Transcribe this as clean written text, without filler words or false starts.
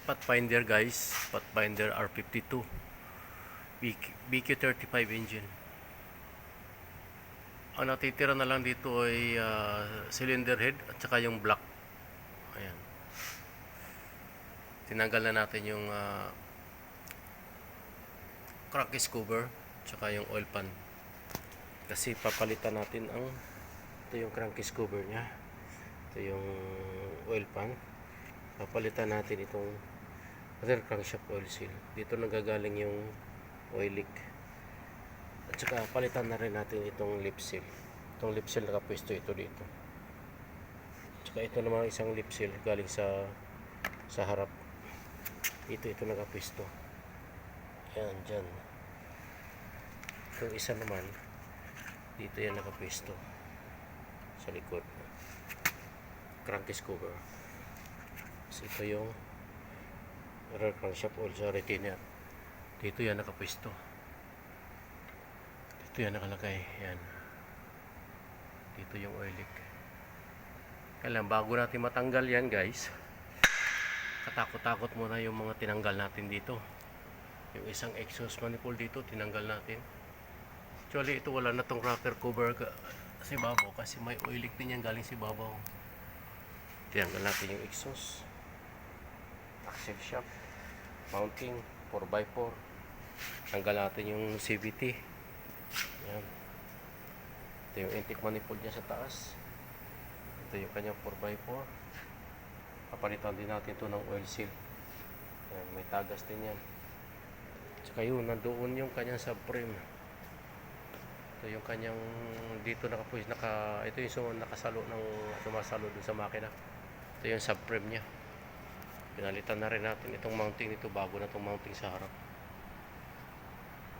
Pathfinder guys, Pathfinder R52 BQ35 engine. Ang natitira na lang dito ay cylinder head at saka yung block. Ayan. Tinanggal na natin yung crankcase cover at saka yung oil pan. Kasi papalitan natin ito yung crankcase cover nya. Ito yung oil pan. Papalitan natin itong rear crankshaft oil seal. Dito nagagaling yung oil leak. At saka palitan na rin natin itong lip seal. Itong lip seal nakapwesto ito dito. At saka ito naman isang lip seal galing sa harap. Ito nakapwesto. Yan, dyan. Itong isa naman dito yan nakapwesto sa likod. Crankcase cover. So, ito yung rear crankshaft oil sa retainer. Dito yan nakapwesto. Dito yan nakalagay. Yan. Dito yung oil leak. Kailan bago natin matanggal yan guys, katakot-takot muna yung mga tinanggal natin dito. Yung isang exhaust manifold dito tinanggal natin. Actually ito wala na tong rocker cover si babaw kasi may oil leak din yan galing si babaw. Tinanggal natin yung exhaust, axle shaft, mounting 4x4. Tanggal natin yung CVT. Yan. Ito yung intake manifold niya sa taas. Ito yung kanyang 4x4. Papalitan din natin ito ng oil seal. Yan, may tagas din yan. Tsaka yun, nandoon yung kanyang subframe. Ito yung kanyang dito ito yung nakasalo sumasalo dun sa makina. Ito yung subframe niya. Pinalitan na rin natin itong mounting nito bago na itong mounting sa harap.